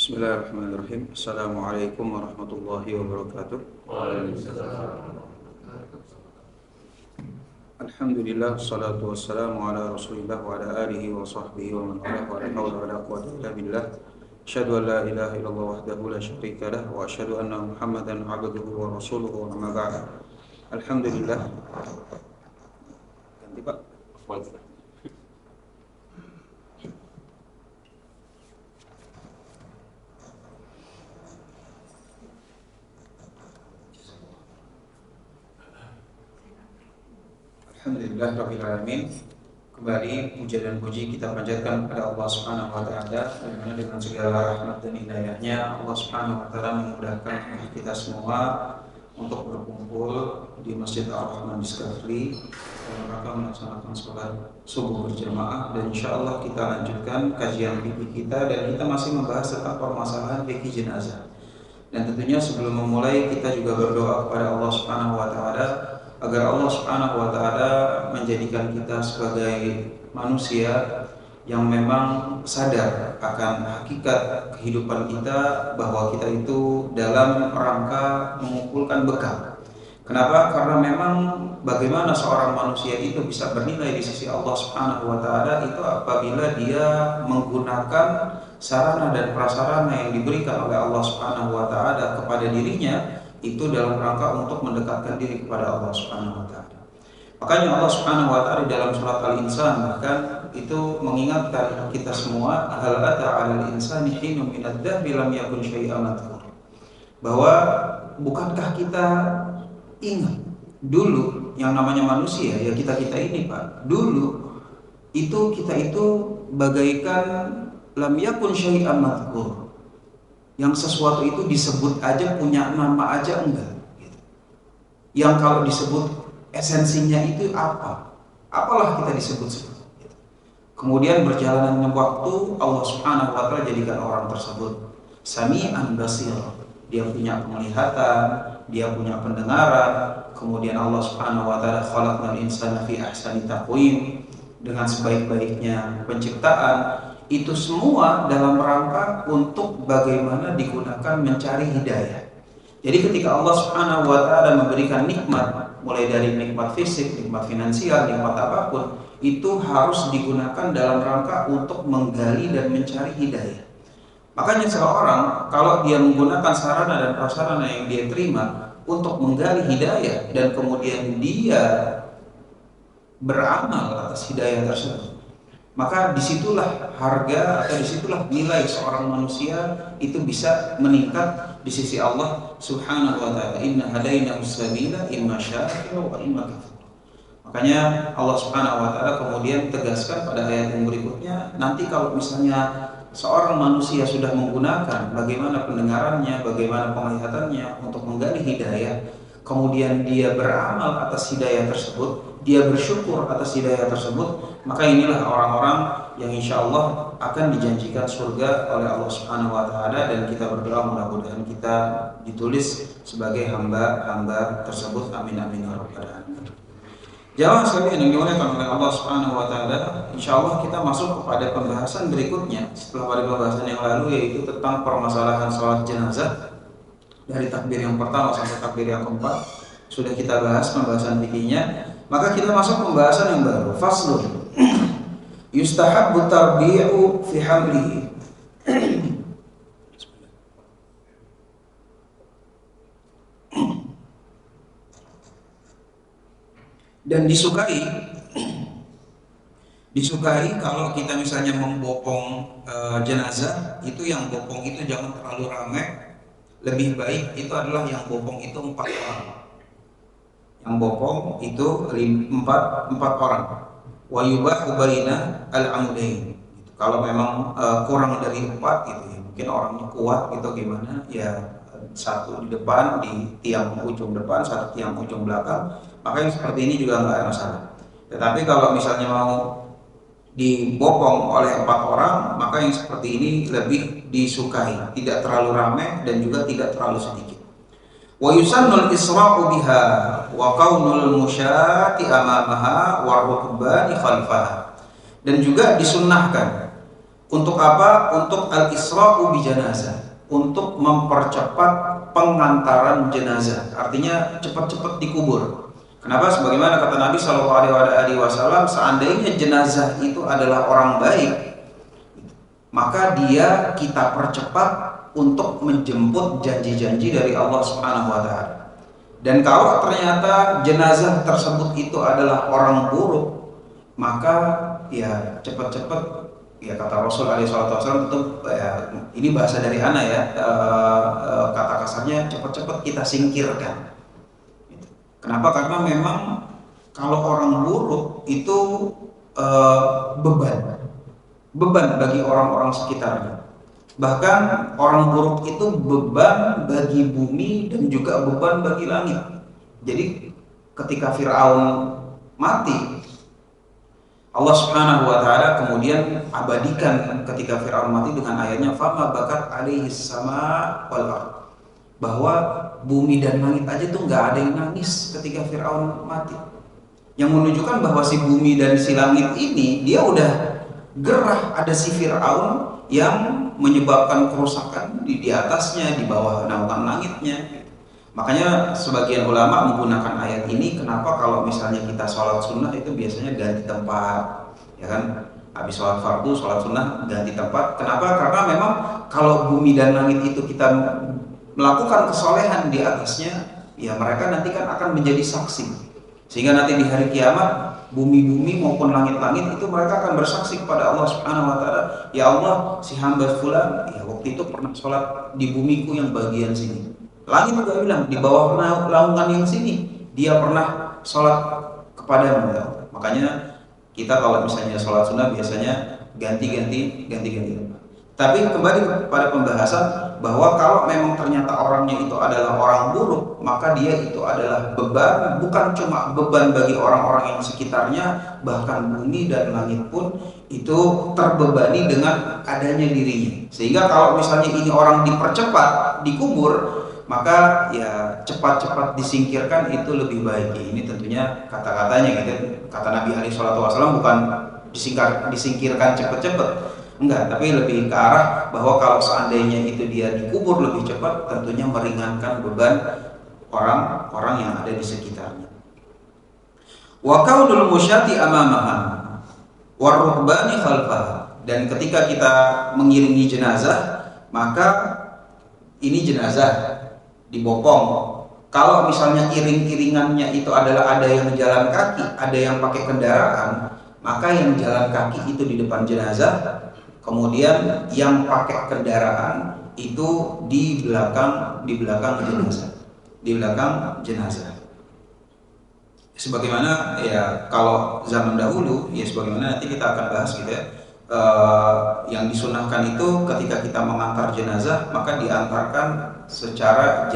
Bismillahirrahmanirrahim. Assalamualaikum warahmatullahi wabarakatuh. Alhamdulillah, salatu wassalamu ala rasulillah wa ala alihi wa sahbihi wa man walah wa la hawla wa la quwwata illa billah. Asyhadu an la ilaha illallah wahdahu la syarika lah wa asyhadu anna Muhammadan abduhu wa rasuluhu amma ba'd. Alhamdulillah. Ganti Pak. Alhamdulillah Rabbil Alamin. Kembali puja dan puji kita panjatkan kepada Allah Subhanahu wa taala, dimana dengan segala rahmat dan hidayahnya Allah Subhanahu wa taala memudahkan kita semua untuk berkumpul di Masjid Ar-Rahman Discovery dalam rangka melaksanakan sholat subuh berjamaah, dan insyaallah kita lanjutkan kajian fikih kita, dan kita masih membahas tentang permasalahan fikih jenazah. Dan tentunya sebelum memulai kita juga berdoa kepada Allah Subhanahu wa taala agar Allah Subhanahu wa taala menjadikan kita sebagai manusia yang memang sadar akan hakikat kehidupan kita, bahwa kita itu dalam rangka mengumpulkan bekal. Kenapa? Karena memang bagaimana seorang manusia itu bisa bernilai di sisi Allah Subhanahu wa taala itu apabila dia menggunakan sarana dan prasarana yang diberikan oleh Allah Subhanahu wa taala kepada dirinya, itu dalam rangka untuk mendekatkan diri kepada Allah Subhanahu wa taala. Makanya Allah Subhanahu wa taala di dalam surat Al-Insan bahkan itu mengingatkan kita semua, hal ata 'alal insani hinun minad dahri lam yakun syai'an madhkur. Bahwa bukankah kita ingat dulu yang namanya manusia, ya kita-kita ini Pak, dulu itu kita itu bagaikan lam yakun syai'an madhkur, yang sesuatu itu disebut aja, punya nama aja enggak gitu. Yang kalau disebut esensinya itu apa, apalah kita disebut-sebut gitu. Kemudian berjalannya waktu Allah Subhanahu wa taala jadikan orang tersebut sami'an basir, dia punya penglihatan, dia punya pendengaran. Kemudian Allah Subhanahu wa taala khalaqal insana fi ahsani taqwim, dengan sebaik-baiknya penciptaan. Itu semua dalam rangka untuk bagaimana digunakan mencari hidayah. Jadi ketika Allah Subhanahu wa taala memberikan nikmat, mulai dari nikmat fisik, nikmat finansial, nikmat apapun, itu harus digunakan dalam rangka untuk menggali dan mencari hidayah. Makanya seorang kalau dia menggunakan sarana dan prasarana yang dia terima untuk menggali hidayah, dan kemudian dia beramal atas hidayah tersebut, maka disitulah harga atau disitulah nilai seorang manusia itu bisa meningkat di sisi Allah Subhanahu wa taala. Inna hadainahu sabila imma syakira wa imma kafur. Makanya Allah Subhanahu wa taala kemudian tegaskan pada ayat yang berikutnya, nanti kalau misalnya seorang manusia sudah menggunakan bagaimana pendengarannya, bagaimana penglihatannya untuk menggali hidayah, kemudian dia beramal atas hidayah tersebut, dia bersyukur atas hidayah tersebut, maka inilah orang-orang yang insya Allah akan dijanjikan surga oleh Allah Subhanahu wa taala, dan kita berdoa mudah-mudahan kita ditulis sebagai hamba-hamba tersebut. Amin amin ya rabbal alamin. Jamaah sekalian yang dimuliakan oleh Allah Subhanahu wa taala, insya Allah kita masuk kepada pembahasan berikutnya setelah pada pembahasan yang lalu, yaitu tentang permasalahan salat jenazah. Dari takbir yang pertama sampai takbir yang keempat sudah kita bahas pembahasan fikihnya. Maka kita masuk pembahasan yang baru, faslun yustahabbu tarbi'u fi hamlihi. Dan disukai kalau kita misalnya membopong jenazah, itu yang bopong itu jangan terlalu ramai. Lebih baik itu adalah yang bopong itu 4 orang. Yang bopong itu 4 orang. Wa yubahu baina al-amudain. Kalau memang kurang dari 4 gitu ya, mungkin orangnya kuat gitu gimana ya, satu di depan di tiang ujung depan, satu tiang ujung belakang, maka yang seperti ini juga nggak ada masalah. Tetapi kalau misalnya mau dibopong oleh 4 orang, maka yang seperti ini lebih disukai, tidak terlalu ramai dan juga tidak terlalu sedikit. Wa yusannul isra'u biha wa qaunul musyati amamaha wa rukbani khalfaha. Dan juga disunnahkan Untuk apa? Untuk al-isra'u bi janazah, untuk mempercepat pengantaran jenazah. Artinya cepat-cepat dikubur. Kenapa? Sebagaimana kata Nabi Shallallahu Alaihi Wasallam, seandainya jenazah itu adalah orang baik, maka dia kita percepat untuk menjemput janji-janji dari Allah Subhanahu Wa Taala. Dan kalau ternyata jenazah tersebut itu adalah orang buruk, maka ya cepat-cepat, ya kata Rasul SAW tentu ya, ini bahasa dari ana ya, kata kasarnya cepat-cepat kita singkirkan. Kenapa? Karena memang kalau orang buruk itu beban bagi orang-orang sekitarnya. Bahkan orang buruk itu beban bagi bumi dan juga beban bagi langit. Jadi ketika Fir'aun mati, Allah Subhanahu wa taala kemudian abadikan ketika Fir'aun mati dengan ayatnya fama bakat alaihi sama wal ard, bahwa bumi dan langit aja tuh nggak ada yang nangis ketika Fir'aun mati. Yang menunjukkan bahwa si bumi dan si langit ini dia udah gerah, ada si Fir'aun yang menyebabkan kerusakan di atasnya, di bawah naungan langitnya. Makanya sebagian ulama menggunakan ayat ini, kenapa kalau misalnya kita sholat sunnah itu biasanya ganti tempat, ya kan? Habis sholat fardu, sholat sunnah ganti tempat. Kenapa? Karena memang kalau bumi dan langit itu kita melakukan kesolehan di atasnya, ya mereka nanti kan akan menjadi saksi. Sehingga nanti di hari kiamat bumi-bumi maupun langit-langit itu mereka akan bersaksi kepada Allah Subhanahu wa taala, ya Allah, si hamba fulan ya waktu itu pernah sholat di bumiku yang bagian sini. Langit juga bilang di bawah naungan yang sini dia pernah sholat kepadamu. Makanya kita kalau misalnya sholat sunnah biasanya ganti-ganti. Tapi kembali kepada pembahasan bahwa kalau memang ternyata orangnya itu adalah orang buruk, maka dia itu adalah beban, bukan cuma beban bagi orang-orang yang sekitarnya, bahkan bumi dan langit pun itu terbebani dengan adanya dirinya. Sehingga kalau misalnya ini orang dipercepat, dikubur, maka ya cepat-cepat disingkirkan itu lebih baik. Ini tentunya kata-katanya gitu. Kata Nabi SAW bukan disingkirkan cepat-cepat. Enggak, tapi lebih ke arah bahwa kalau seandainya itu dia dikubur lebih cepat, tentunya meringankan beban orang-orang yang ada di sekitarnya. Wa kaunul musyati amamaha waruhbani khalfaha, dan ketika kita mengiringi jenazah, maka ini jenazah dibopong. Kalau misalnya iring-iringannya itu adalah ada yang jalan kaki, ada yang pakai kendaraan, maka yang jalan kaki itu di depan jenazah, kemudian yang pakai kendaraan itu di belakang jenazah. Sebagaimana ya kalau zaman dahulu, ya sebagaimana nanti kita akan bahas gitu ya, yang disunahkan itu ketika kita mengantar jenazah maka diantarkan secara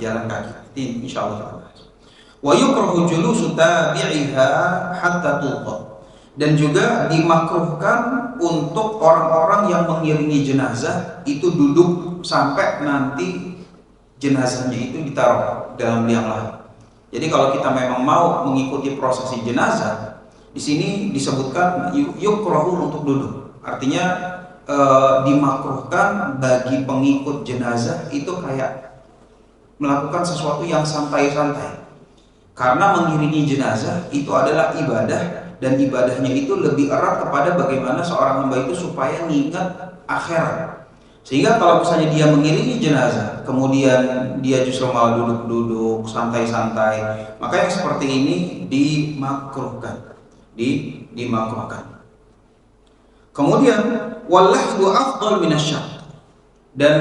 jalan kaki. Ini insyaallah. Wa yukrahu julusu tabi'iha hatta tulqa, dan juga dimakruhkan untuk orang-orang yang mengiringi jenazah itu duduk sampai nanti jenazahnya itu ditaruh dalam liang lahat. Jadi kalau kita memang mau mengikuti prosesi jenazah, di sini disebutkan yukrahu untuk duduk. Artinya dimakruhkan bagi pengikut jenazah itu kayak melakukan sesuatu yang santai-santai. Karena mengiringi jenazah itu adalah ibadah, dan ibadahnya itu lebih erat kepada bagaimana seorang hamba itu supaya mengingat akhirat. Sehingga kalau misalnya dia mengiringi jenazah, kemudian dia justru malah duduk-duduk santai-santai, maka yang seperti ini dimakruhkan. Kemudian wallahu afdal minasyak, dan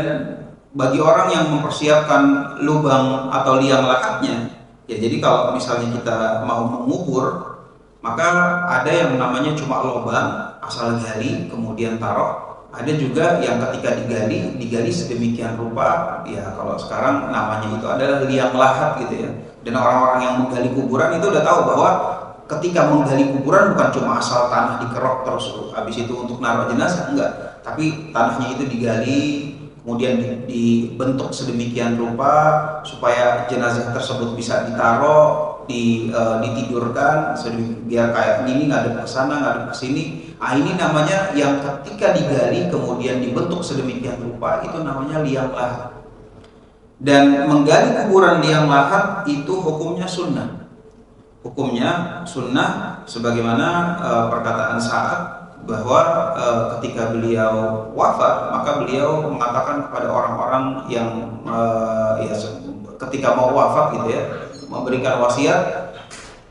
bagi orang yang mempersiapkan lubang atau liang lahatnya, ya jadi kalau misalnya kita mau mengubur, maka ada yang namanya cuma lubang asal gali kemudian taruh. Ada juga yang ketika digali sedemikian rupa, ya kalau sekarang namanya itu adalah liang lahat gitu ya. Dan orang-orang yang menggali kuburan itu udah tahu bahwa ketika menggali kuburan bukan cuma asal tanah dikerok terus habis itu untuk naruh jenazah, enggak. Tapi tanahnya itu digali, kemudian dibentuk sedemikian rupa supaya jenazah tersebut bisa ditaruh, ditidurkan biar kayak gini, ngadep ke sana ngadep ke sini, ini namanya yang ketika digali kemudian dibentuk sedemikian rupa, itu namanya liang lahat. Dan menggali kuburan liang lahat itu hukumnya sunnah. Hukumnya sunnah sebagaimana perkataan Sa'ad bahwa ketika beliau wafat, maka beliau mengatakan kepada orang-orang yang ya, ketika mau wafat gitu ya, memberikan wasiat,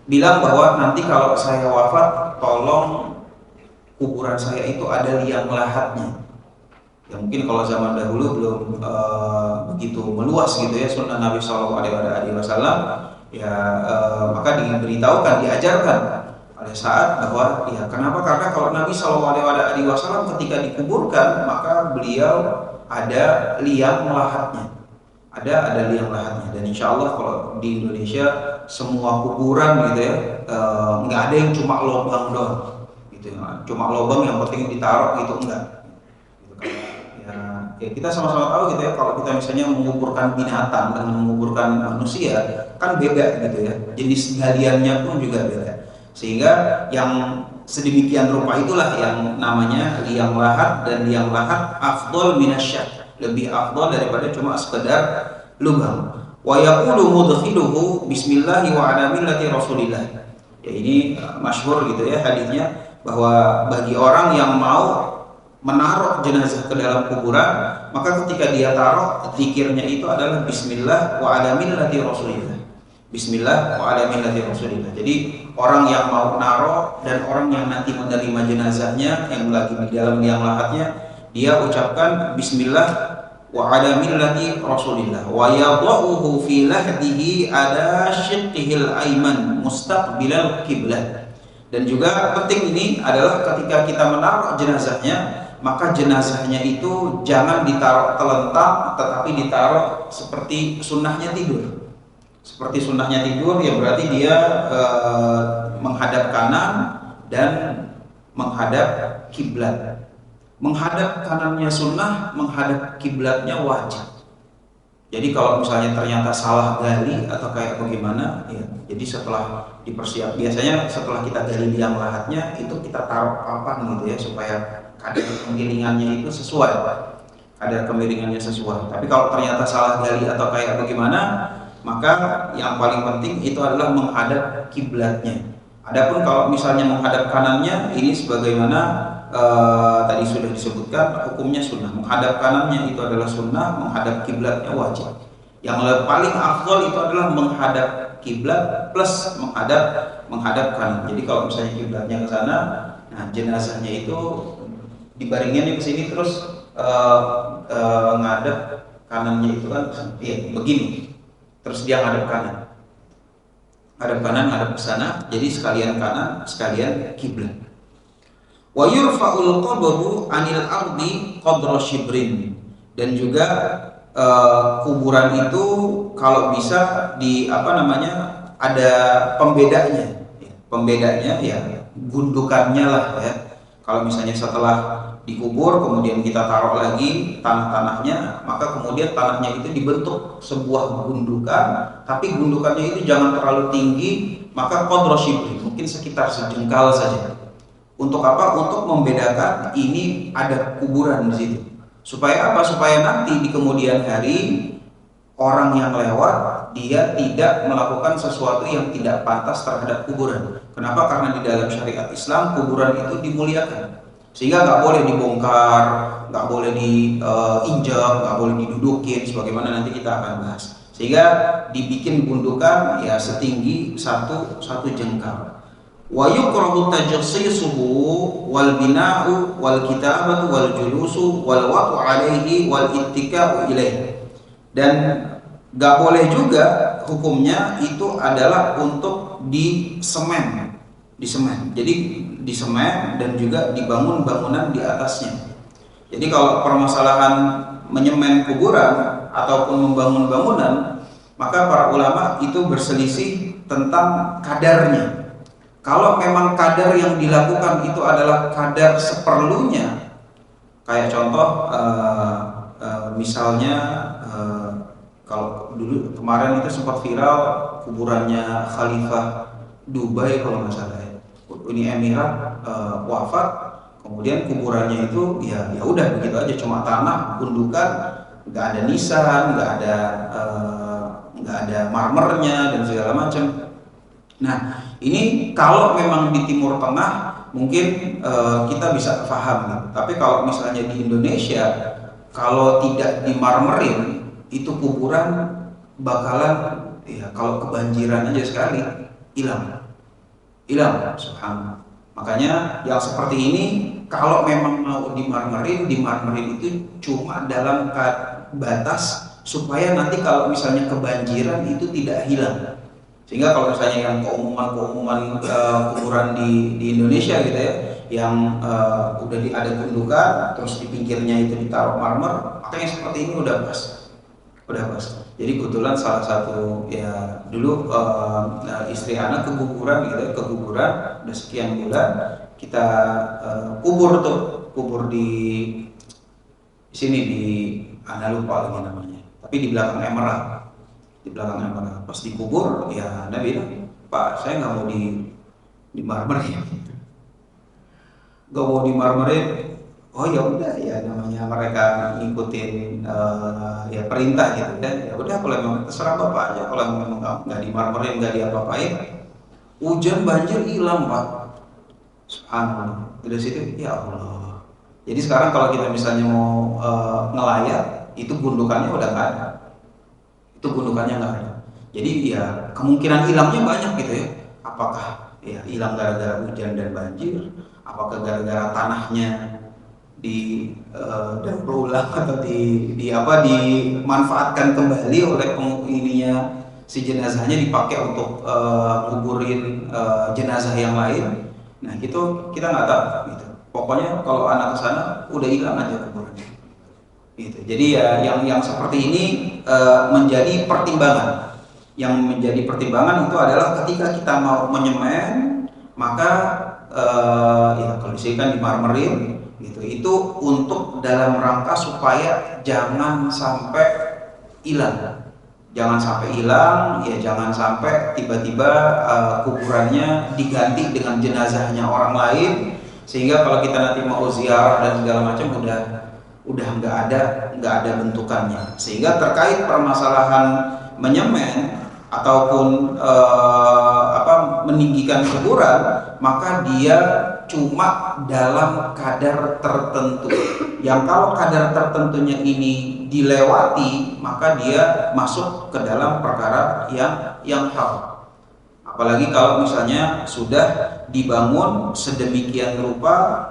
bilang bahwa nanti kalau saya wafat, tolong kuburan saya itu ada liang lahatnya. Ya mungkin kalau zaman dahulu belum begitu meluas gitu ya sunnah Nabi Shallallahu Alaihi Wasallam, ya maka diberitahukan, diajarkan pada saat bahwa ya kenapa, karena kalau Nabi Shallallahu Alaihi Wasallam ketika dikuburkan maka beliau ada liang lahatnya, ada liang lahatnya. Dan insya Allah kalau di Indonesia semua kuburan gitu ya nggak ada yang cuma lubang doang gitu ya, cuma lubang yang penting ditaruh gitu, enggak. Ya kita sama-sama tahu gitu ya, kalau kita misalnya menguburkan binatang dengan menguburkan manusia kan beda gitu ya, jenis galiannya pun juga beda, sehingga yang sedemikian rupa itulah yang namanya liang lahat. Dan liang lahat afdol minasyak, lebih afdol daripada cuma sekedar lubang. Wa yaqulu mudkhiluhu bismillahi wa ala millati rasulillah. Ya ini masyhur gitu ya hadisnya, bahwa bagi orang yang mau menaruh jenazah ke dalam kuburan, maka ketika dia taruh, zikirnya itu adalah Bismillah wa ala millati Rasulillah. Bismillah wa ala millati Rasulillah. Jadi orang yang mau naruh dan orang yang nanti menerima jenazahnya yang lagi di dalam liang lahatnya, dia ucapkan Bismillah wa ala millati Rasulillah. Wa yadha'uhu fi lahdihi ala shiqqihil aiman mustaqbilal qiblah. Dan juga penting ini adalah ketika kita menaruh jenazahnya, maka jenazahnya itu jangan ditaruh telentang, tetapi ditaruh seperti sunnahnya tidur. Seperti sunnahnya tidur, ya berarti dia menghadap kanan dan menghadap kiblat. Menghadap kanannya sunnah, menghadap kiblatnya wajib. Jadi kalau misalnya ternyata salah gali atau kayak bagaimana, ya, jadi setelah dipersiap, biasanya setelah kita gali liang lahatnya itu kita taruh papan gitu ya, supaya kadar kemiringannya itu sesuai, kadar kemiringannya sesuai. Tapi kalau ternyata salah gali atau kayak bagaimana, maka yang paling penting itu adalah menghadap kiblatnya. Adapun kalau misalnya menghadap kanannya, ini sebagaimana tadi sudah disebutkan, hukumnya sunnah. Menghadap kanannya itu adalah sunnah, menghadap kiblatnya wajib. Yang paling afdol itu adalah menghadap kiblat plus menghadap kanan. Jadi kalau misalnya kiblatnya ke sana, nah jenazahnya itu dibaringinnya ke sini terus ngadep kanannya itu kan ya, begini. Terus dia ngadep kanan, ngadep ke sana. Jadi sekalian kanan, sekalian kiblat. Wa yurfa'ul qabru 'anil ardi qadra shibrin. Dan juga kuburan itu kalau bisa di ada pembedanya. Pembedanya ya gundukannya lah ya. Kalau misalnya setelah dikubur kemudian kita taruh lagi tanah-tanahnya, maka kemudian tanahnya itu dibentuk sebuah gundukan, tapi gundukannya itu jangan terlalu tinggi, maka qadra shibrin, mungkin sekitar sejengkal saja. Untuk apa? Untuk membedakan ini ada kuburan di situ. Supaya apa? Supaya nanti di kemudian hari orang yang lewat dia tidak melakukan sesuatu yang tidak pantas terhadap kuburan. Kenapa? Karena di dalam syariat Islam kuburan itu dimuliakan, sehingga nggak boleh dibongkar, nggak boleh diinjak, nggak boleh didudukin, sebagaimana nanti kita akan bahas. Sehingga dibikin gundukan ya setinggi satu jengkal. Wa yukrahu tajsisuhu wal bina'u wal kitabatu wal julusu wal waqu alaihi wal ittika'u ilaihi. Dan gak boleh juga hukumnya itu adalah untuk disemen. Jadi disemen dan juga dibangun bangunan di atasnya. Jadi kalau permasalahan menyemen kuburan ataupun membangun bangunan, maka para ulama itu berselisih tentang kadarnya. Kalau memang kadar yang dilakukan itu adalah kadar seperlunya, kayak contoh misalnya kalau dulu kemarin itu sempat viral kuburannya Khalifah Dubai kalau nggak salah ya. Uni Emirat wafat, Kemudian kuburannya itu ya udah begitu aja, cuma tanah, gundukan, nggak ada nisan, nggak ada marmernya dan segala macam. Nah, ini kalau memang di Timur Tengah mungkin kita bisa paham gitu. Tapi kalau misalnya di Indonesia, kalau tidak dimarmerin, itu kuburan bakalan ya kalau kebanjiran aja sekali hilang, subhanallah. Makanya yang seperti ini kalau memang mau dimarmerin itu cuma dalam batas supaya nanti kalau misalnya kebanjiran itu tidak hilang. Sehingga kalau misalnya yang keumuman kuburan di Indonesia gitu ya, yang udah ada gundukan, terus di pinggirnya itu ditaruh marmer, makanya seperti ini udah pas. Jadi kebetulan salah satu ya dulu istri anak keguguran gitu ya, keguguran udah sekian bulan kita kubur di sini di lupa lagi namanya, tapi di belakang Emerald. Pas dikubur ya Nabi bilang, Pak saya nggak mau di marmer ya, nggak mau di marmerin. Oh ya udah ya, namanya mereka ngikutin ya perintah gitu kan. Ya udah kalau memang terserah bapak aja, kalau memang nggak dimarmerin, nggak diapa-apain. Hujan banjir hilang Pak, subhanallah. Dari situ ya Allah. Jadi sekarang kalau kita misalnya mau ngelayat, itu gundukannya udah nggak ada. Jadi ya kemungkinan hilangnya banyak gitu ya. Apakah ya hilang gara-gara hujan dan banjir? Apakah gara-gara tanahnya daur ulang atau dimanfaatkan kembali oleh ininya, si jenazahnya dipakai untuk nguburin jenazah yang lain. Nah gitu kita nggak tahu gitu. Pokoknya kalau anak kesana udah hilang aja kuburannya gitu. Jadi ya yang seperti ini menjadi pertimbangan. Yang menjadi pertimbangan itu adalah ketika kita mau menyemen, maka ya kalau disini kan dimarmerin gitu, itu untuk dalam rangka supaya jangan sampai hilang, ya jangan sampai tiba-tiba kuburannya diganti dengan jenazahnya orang lain, sehingga kalau kita nanti mau ziarah dan segala macam udah nggak ada bentukannya. Sehingga terkait permasalahan menyemen ataupun meninggikan kuburan, maka dia cuma dalam kadar tertentu. Yang kalau kadar tertentunya ini dilewati, maka dia masuk ke dalam perkara yang haram. Apalagi kalau misalnya sudah dibangun sedemikian rupa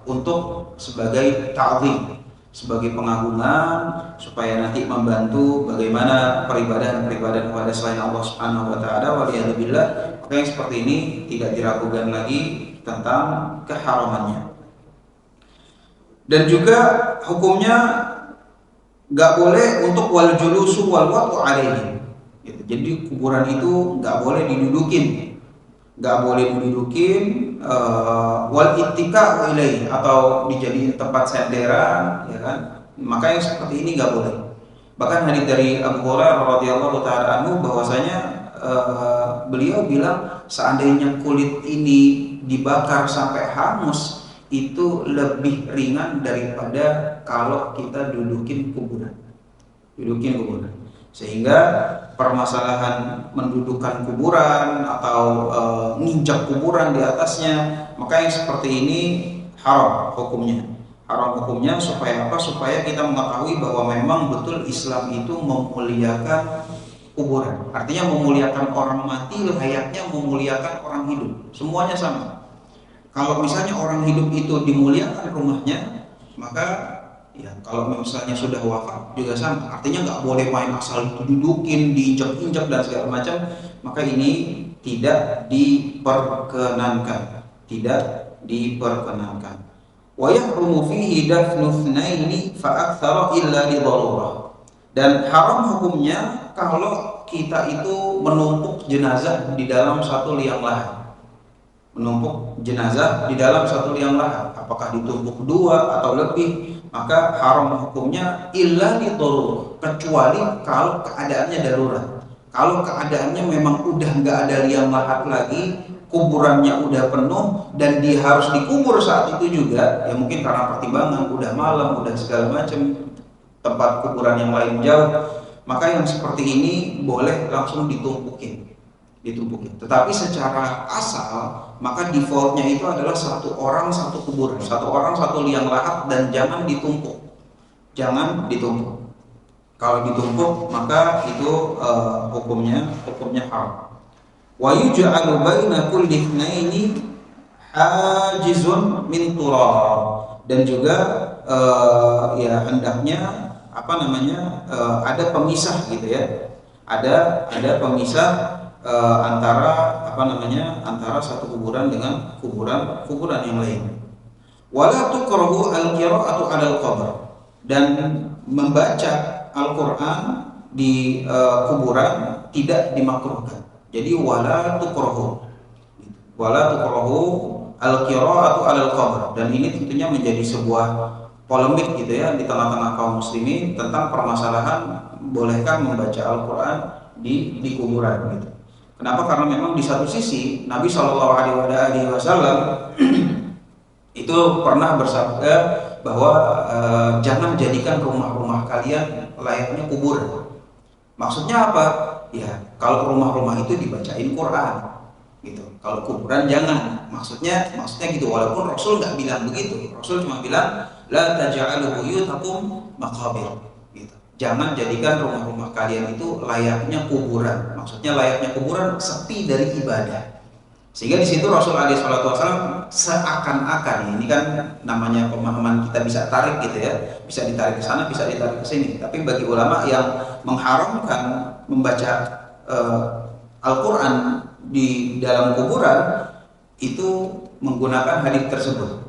untuk sebagai ta'zim, sebagai pengagungan, supaya nanti membantu bagaimana peribadahan kepada selain Allah Subhanahu wa taala, waliyadzubillah. Maka yang seperti ini tidak diragukan lagi tentang keharamannya. Dan juga hukumnya nggak boleh untuk wal julusu wal waqtu alaihi. Jadi kuburan itu nggak boleh didudukin, wal ittika ilaihi, atau dijadiin tempat senderan, ya kan? Maka yang seperti ini nggak boleh. Bahkan hadits dari Abu Hurairah radhiyallahu taala anhu bahwasanya beliau bilang seandainya kulit ini dibakar sampai hangus, itu lebih ringan daripada kalau kita dudukin kuburan. Sehingga permasalahan mendudukan kuburan atau nginjak kuburan di atasnya, maka yang seperti ini haram hukumnya. Supaya apa? Supaya kita mengetahui bahwa memang betul Islam itu memuliakan kuburan. Artinya memuliakan orang mati layaknya memuliakan orang hidup, semuanya sama. Kalau misalnya orang hidup itu dimuliakan rumahnya, maka ya kalau misalnya sudah wafat juga sama. Artinya nggak boleh main asal dudukin, diinjak-injak dan segala macam. Maka ini tidak diperkenankan. Wa yahrumu fihi dafnu itsnaini fa aktsara illa li darurah. Dan haram hukumnya kalau kita itu menumpuk jenazah di dalam satu liang lahat. Apakah ditumpuk dua atau lebih, maka haram hukumnya illa li darurah, kecuali kalau keadaannya darurat. Kalau keadaannya memang udah nggak ada liang lahat lagi, kuburannya udah penuh dan dia harus dikubur saat itu juga, ya mungkin karena pertimbangan udah malam, udah segala macam, tempat kuburan yang lain jauh, maka yang seperti ini boleh langsung ditumpukin. Tetapi secara asal maka defaultnya itu adalah satu orang satu kuburan, satu orang satu liang lahat, dan jangan ditumpuk. Kalau ditumpuk maka itu hukumnya haram. Wa yuj'alu baina kulli ithnaini hajizun min turab, dan juga ya hendaknya ada pemisah gitu ya. Ada pemisah antara satu kuburan dengan kuburan yang lain. Wala tukrahu al-qira'atu 'alal qabr, dan membaca Al-Qur'an di kuburan tidak dimakruhkan. Jadi wala tukrahu al-qira'atu 'alal qabr, dan ini tentunya menjadi sebuah polemik gitu ya di tengah-tengah kaum muslimin tentang permasalahan bolehkah membaca Al-Qur'an di kuburan gitu. Kenapa? Karena memang di satu sisi Nabi Shallallahu Alaihi Wasallam itu pernah bersabda bahwa jangan jadikan rumah-rumah kalian layaknya kuburan. Maksudnya apa? Ya, kalau rumah-rumah itu dibacain Quran, gitu. Kalau kuburan jangan. Maksudnya gitu. Walaupun Rasul nggak bilang begitu. Rasul cuma bilang la taj'alu buyutakum maqabir. Gitu. Jangan jadikan rumah-rumah kalian itu layaknya kuburan. Maksudnya layaknya kuburan sepi dari ibadah. Sehingga di situ Rasul alaihi wasallam seakan-akan, ini kan namanya pemahaman kita bisa tarik gitu ya, bisa ditarik ke sana, bisa ditarik ke sini. Tapi bagi ulama yang mengharamkan membaca Al-Quran di dalam kuburan itu menggunakan hadis tersebut,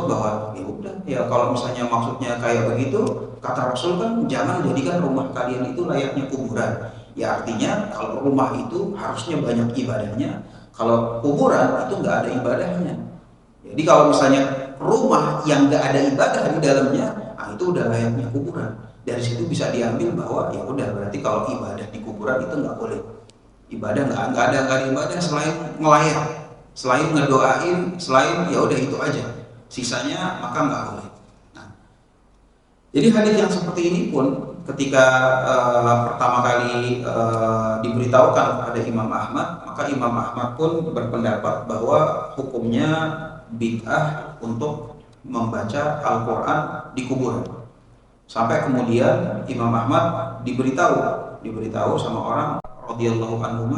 bahwa ya udah ya kalau misalnya maksudnya kayak begitu, kata Rasul kan jangan jadikan rumah kalian itu layaknya kuburan. Ya artinya kalau rumah itu harusnya banyak ibadahnya, kalau kuburan itu nggak ada ibadahnya. Jadi kalau misalnya rumah yang nggak ada ibadah di dalamnya, itu udah layaknya kuburan. Dari situ bisa diambil bahwa ya udah berarti kalau ibadah di kuburan itu nggak boleh. Ibadah nggak ada ibadah selain melayang, selain ngedoain, selain ya udah itu aja. Sisanya maka nggak boleh. Nah, jadi hadis yang seperti ini pun ketika pertama kali diberitahukan kepada Imam Ahmad, maka Imam Ahmad pun berpendapat bahwa hukumnya bid'ah untuk membaca Al-Quran di kuburan. Sampai kemudian Imam Ahmad diberitahu sama orang radhiyallahu anhu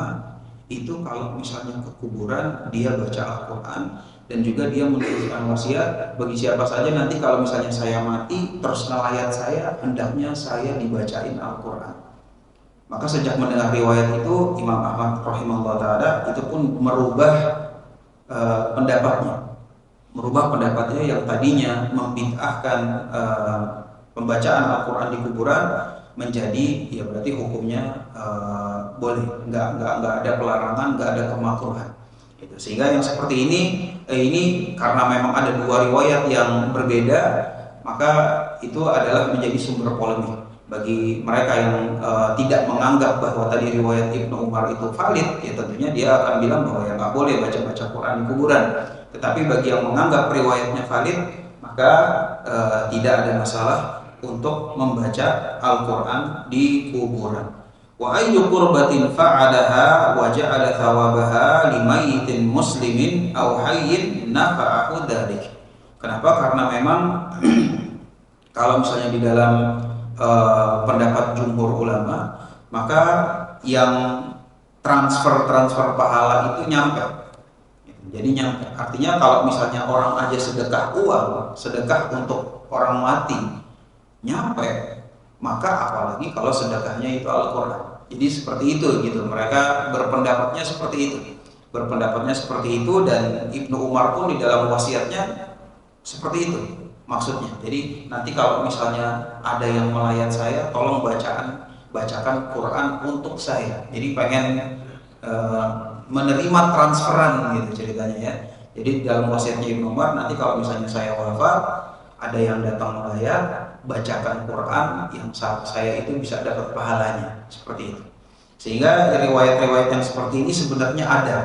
itu kalau misalnya ke kuburan dia baca Al-Quran, dan juga dia menuliskan wasiat bagi siapa saja nanti kalau misalnya saya mati terus ngelayat saya, hendaknya saya dibacain Al-Quran. Maka sejak mendengar riwayat itu, Imam Ahmad rahimahullah ta'ala itu pun merubah pendapatnya yang tadinya membid'ahkan pembacaan Al-Quran di kuburan menjadi ya berarti hukumnya boleh, nggak ada pelarangan, nggak ada kemakruhan. Sehingga yang seperti ini karena memang ada dua riwayat yang berbeda, maka itu adalah menjadi sumber polemik bagi mereka yang tidak menganggap bahwa tadi riwayat Ibnu Umar itu valid. Ya tentunya dia akan bilang bahwa ya nggak boleh baca Quran di kuburan. Tetapi bagi yang menganggap riwayatnya valid, maka tidak ada masalah untuk membaca Al-Quran di kuburan. Wa ayyu qurbatin fa'alaha wa ja'ala thawabaha limayyitin muslimin aw hayyin nafa'ahu dzalik. Kenapa? Karena memang kalau misalnya di dalam pendapat jumhur ulama, maka yang transfer pahala itu nyampe. Jadi nyampe. Artinya kalau misalnya orang aja sedekah uang, sedekah untuk orang mati nyampe, maka apalagi kalau sedekahnya itu Al-Quran. Jadi seperti itu gitu, mereka berpendapatnya seperti itu, dan Ibnu Umar pun di dalam wasiatnya seperti itu maksudnya. Jadi nanti kalau misalnya ada yang melayat saya, tolong bacakan Quran untuk saya. Jadi pengen menerima transferan gitu ceritanya ya. Jadi dalam wasiatnya Ibnu Umar, nanti kalau misalnya saya wafat, ada yang datang melayat, bacakan Quran yang saya itu bisa dapat pahalanya, seperti itu. Sehingga riwayat-riwayat yang seperti ini sebenarnya ada,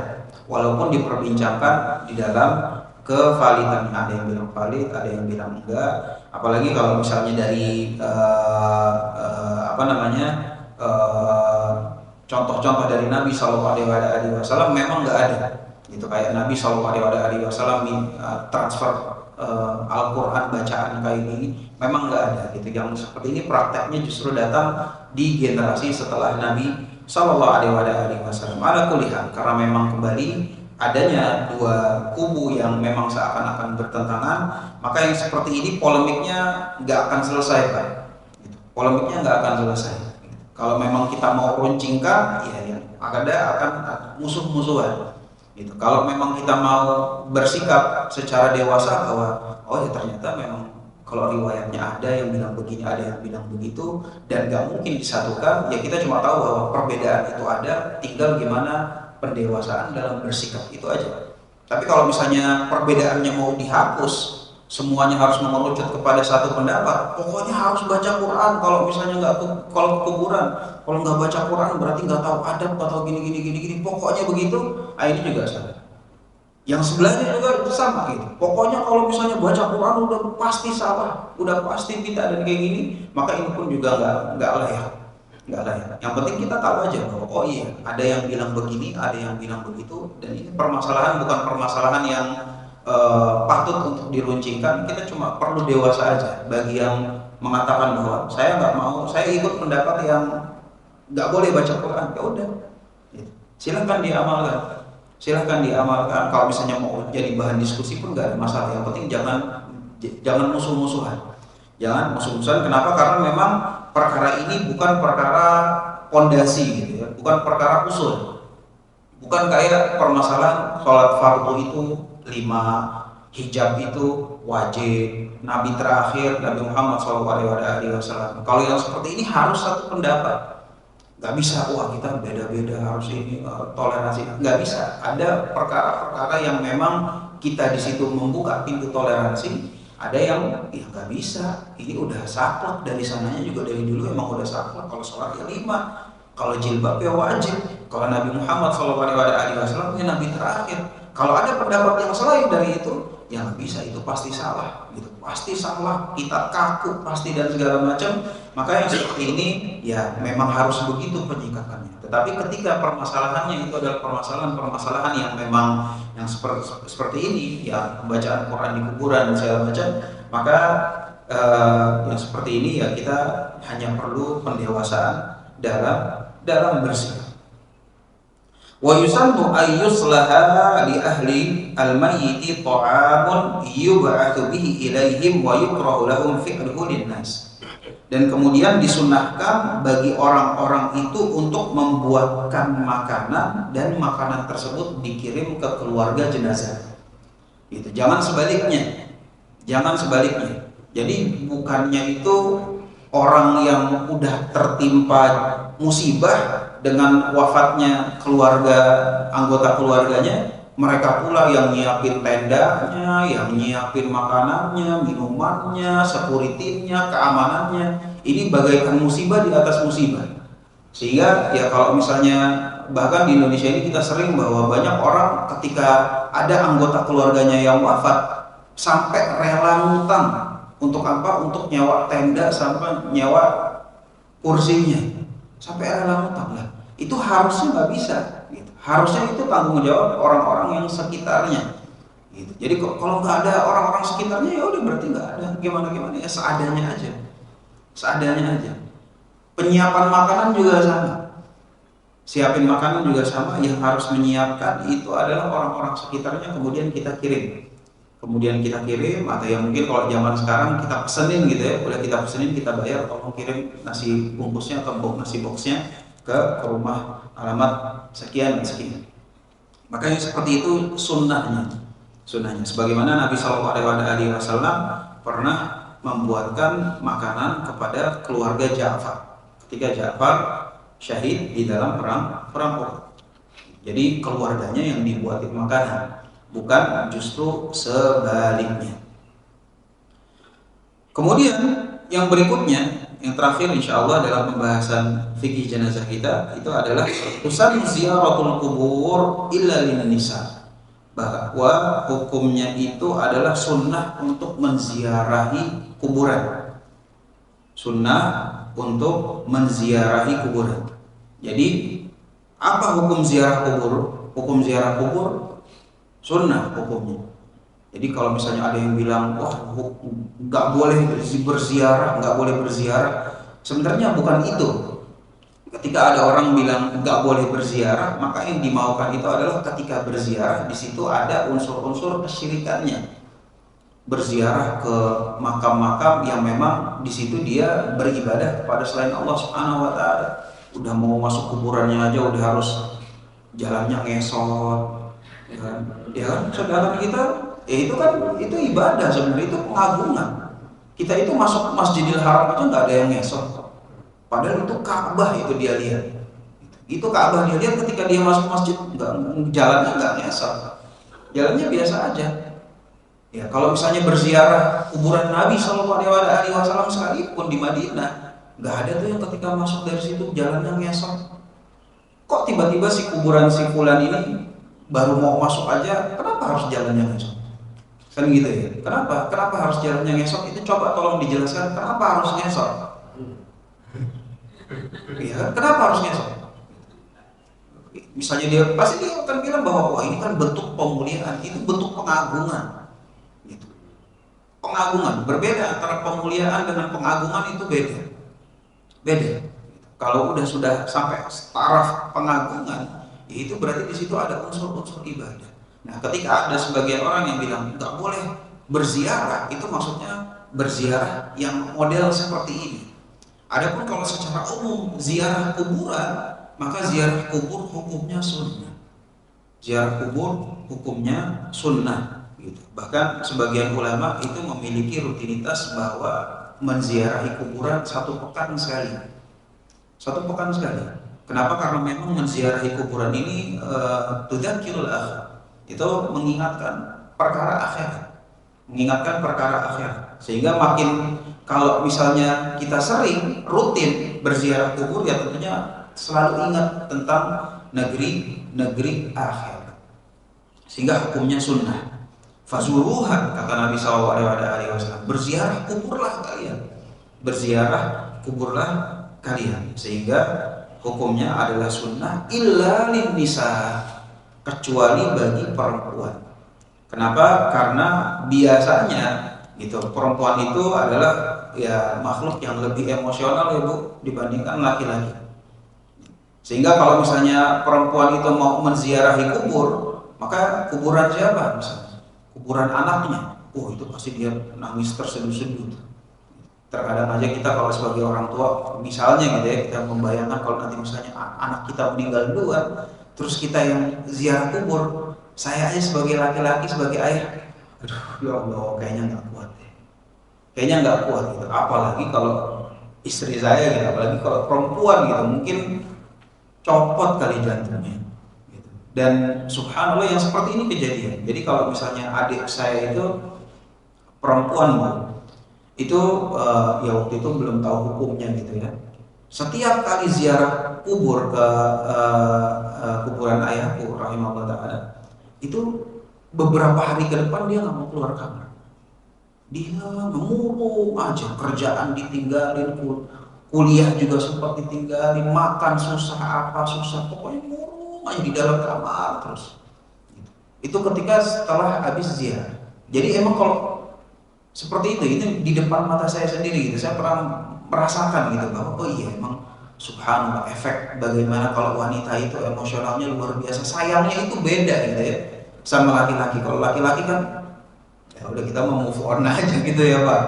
walaupun diperbincangkan di dalam kevalidan. Ada yang bilang valid, ada yang bilang enggak. Apalagi kalau misalnya dari contoh-contoh dari Nabi Shallallahu Alaihi Wasallam memang nggak ada. Gitu kayak Nabi Shallallahu Alaihi Wasallam transfer Al-Quran bacaan kayak gini memang nggak ada. Gitu. Yang seperti ini prakteknya justru datang di generasi setelah Nabi Sallallahu Alaihi Wasallam. Ala kulihat, karena memang kembali adanya dua kubu yang memang seakan-akan bertentangan, maka yang seperti ini polemiknya nggak akan selesai, Pak. Gitu. Polemiknya nggak akan selesai. Gitu. Kalau memang kita mau runcingkan, ya akan musuh-musuhan. Gitu. Kalau memang kita mau bersikap secara dewasa bahwa oh ya ternyata memang kalau riwayatnya ada yang bilang begini, ada yang bilang begitu, dan gak mungkin disatukan, ya kita cuma tahu bahwa perbedaan itu ada, tinggal gimana pendewasaan dalam bersikap, itu aja. Tapi kalau misalnya perbedaannya mau dihapus, semuanya harus mengerucut kepada satu pendapat, pokoknya harus baca Quran, kalau misalnya kalau ke kuburan, kalau nggak baca Quran berarti nggak tahu adab atau gini, pokoknya begitu, ini juga salah. Yang sebelahnya juga sama gitu. Pokoknya kalau misalnya baca Quran udah pasti salah, udah pasti tidak dan kayak gini, maka ini pun juga nggak layak. Yang penting kita tahu aja bahwa oh iya, ada yang bilang begini, ada yang bilang begitu, dan ini permasalahan bukan permasalahan yang patut untuk diruncingkan. Kita cuma perlu dewasa aja. Bagi yang mengatakan bahwa saya nggak mau, saya ikut pendapat yang nggak boleh baca Quran, ya udah, silahkan diamalkan. Kalau misalnya mau jadi bahan diskusi pun nggak ada masalah. Yang penting jangan musuh-musuhan. Kenapa? Karena memang perkara ini bukan perkara pondasi gitu ya, bukan perkara usul. Bukan kayak permasalahan sholat fardu itu 5, hijab itu wajib, Nabi terakhir Nabi Muhammad SAW. Kalau yang seperti ini harus satu pendapat. Gak bisa, wah kita beda-beda harus ini toleransi, nggak bisa. Ada perkara-perkara yang memang kita di situ membuka pintu toleransi, ada yang ya nggak bisa. Ini udah saklek dari sananya juga dari dulu emang udah saklek. Kalau sholat ya 5, kalau jilbab ya wajib. Kalau Nabi Muhammad SAW ya Nabi terakhir. Kalau ada pendapat yang selain dari itu, ya nggak bisa, itu pasti salah. Gitu. Pasti salah, kita kaku pasti dan segala macam. Maka yang seperti ini ya memang harus begitu penyikapannya. Tetapi ketika permasalahannya itu adalah permasalahan yang memang yang seperti ini, ya pembacaan Quran di kuburan dan segala macam, maka yang seperti ini ya kita hanya perlu pendewasaan dalam bersikap. Wa yusannu ayyuslaha li ahli al-mayyiti ta'amun yub'atsu bihi ilaihim wa yukrahu lahum fi'luhu lin-nas. Dan kemudian disunnahkan bagi orang-orang itu untuk membuatkan makanan dan makanan tersebut dikirim ke keluarga jenazah. Gitu. Jangan sebaliknya. Jadi bukannya itu orang yang udah tertimpa musibah dengan wafatnya anggota keluarganya, mereka pula yang nyiapin tendanya, yang nyiapin makanannya, minumannya, security-nya, keamanannya. Ini bagaikan musibah di atas musibah. Sehingga ya kalau misalnya bahkan di Indonesia ini kita sering bahwa banyak orang ketika ada anggota keluarganya yang wafat sampai rela ngutang untuk apa? Untuk nyewa tenda sampai nyewa kursinya. Sampai rela ngutang lah. Itu harusnya nggak bisa. Gitu. Harusnya itu tanggung jawab orang-orang yang sekitarnya. Gitu. Jadi kalau nggak ada orang-orang sekitarnya ya udah berarti nggak ada. Gimana ya seadanya aja. Penyiapan makanan juga sama. Siapin makanan juga sama. Yang harus menyiapkan itu adalah orang-orang sekitarnya. Kemudian kita kirim. Atau yang mungkin kalau zaman sekarang kita pesenin gitu ya. Udah kita pesenin, kita bayar, tolong kirim nasi bungkusnya atau nasi boxnya ke rumah alamat sekian. Makanya seperti itu sunnahnya. Sebagaimana Nabi SAW pernah membuatkan makanan kepada keluarga Ja'far ketika Ja'far syahid di dalam perang Uhud. Jadi keluarganya yang dibuatin makanan, bukan justru sebaliknya. Kemudian yang berikutnya yang terakhir insya Allah dalam pembahasan fikih jenazah kita itu adalah usan ziyaratul kubur illa lin nisa, bahwa hukumnya itu adalah sunnah untuk menziarahi kuburan, sunnah untuk menziarahi kuburan. Jadi apa hukum ziarah kubur? Hukum ziarah kubur sunnah hukumnya. Jadi kalau misalnya ada yang bilang, wah nggak boleh berziarah, nggak boleh berziarah, sebenarnya bukan itu. Ketika ada orang bilang nggak boleh berziarah, maka yang dimaukan itu adalah ketika berziarah di situ ada unsur-unsur kesyirikannya. Berziarah ke makam-makam yang memang di situ dia beribadah kepada selain Allah Subhanahu wa taala. Udah mau masuk kuburannya aja udah harus jalannya ngesot, ya kan? Ya kan? Sedangkan kita itu kan itu ibadah sebenarnya, itu pengagungan. Kita itu masuk Masjidil Haram aja nggak ada yang ngesot. Padahal itu Ka'bah itu dia lihat. Itu Ka'bah dia lihat ketika dia masuk masjid, nggak, jalannya nggak ngesot. Jalannya biasa aja. Ya, kalau misalnya berziarah kuburan Nabi Shallallahu Alaihi Wasallam sekalipun di Madinah, nggak ada tuh yang ketika masuk dari situ jalannya ngesot. Kok tiba-tiba si kuburan si fulan ini baru mau masuk aja, kenapa harus jalannya ngesot? Kan gitu ya. Kenapa harus jalannya ngesot? Itu coba tolong dijelaskan kenapa harus ngesot. Ya, kenapa harus ngesot? Misalnya dia pasti dia akan bilang bahwa wah ini kan bentuk pemuliaan, itu bentuk pengagungan. Gitu. Pengagungan berbeda antara pemuliaan dengan pengagungan, itu beda. Beda. Kalau sudah sampai taraf pengagungan, itu berarti di situ ada unsur-unsur ibadah. Nah, ketika ada sebagian orang yang bilang nggak boleh berziarah, itu maksudnya berziarah yang model seperti ini. Adapun kalau secara umum ziarah kuburan, maka ziarah kubur hukumnya sunnah. Ziarah kubur hukumnya sunnah, gitu. Bahkan sebagian ulama itu memiliki rutinitas bahwa menziarahi kuburan 1 pekan sekali. 1 pekan sekali. Kenapa? Karena memang menziarahi kuburan ini tudzakirul akhir. Itu mengingatkan perkara akhirat, mengingatkan perkara akhirat. Sehingga makin kalau misalnya kita sering rutin berziarah kubur, ya tentunya selalu ingat tentang negeri akhirat. Sehingga hukumnya sunnah. Fazuruha, kata Nabi SAW, berziarah kuburlah kalian, berziarah kuburlah kalian. Sehingga hukumnya adalah sunnah illa lin nisa, kecuali bagi perempuan. Kenapa? Karena biasanya gitu, perempuan itu adalah ya makhluk yang lebih emosional ya Bu dibandingkan laki-laki. Sehingga kalau misalnya perempuan itu mau menziarahi kubur, maka kuburan siapa? Misalnya kuburan anaknya, itu pasti dia nangis terseduh-seduh. Terkadang aja kita kalau sebagai orang tua, misalnya gitu ya, kita membayangkan kalau nanti misalnya anak kita meninggal duluan, terus kita yang ziarah kubur, saya aja sebagai laki-laki, sebagai ayah, aduh ya Allah, kayaknya nggak kuat deh. Kayaknya nggak kuat gitu. Apalagi kalau istri saya gitu, apalagi kalau perempuan gitu, mungkin copot kali jantungnya. Gitu. Dan subhanallah yang seperti ini kejadian. Jadi kalau misalnya adik saya itu perempuan, itu ya waktu itu belum tahu hukumnya gitu ya. Setiap kali ziarah kubur ke kuburan ayahku rahimahullah ta'ala, itu beberapa hari ke depan dia nggak mau keluar kamar. Dia murung aja, kerjaan ditinggalin, kuliah juga sempat ditinggalin, makan susah, apa susah, pokoknya murung aja di dalam kamar terus. Itu ketika setelah habis ziarah. Jadi emang kalau seperti itu di depan mata saya sendiri gitu, saya pernah merasakan gitu bahwa oh iya emang subhanallah efek bagaimana kalau wanita itu emosionalnya luar biasa, sayangnya itu beda gitu ya sama laki-laki. Kalau laki-laki kan ya udah kita mau move on aja gitu ya Pak,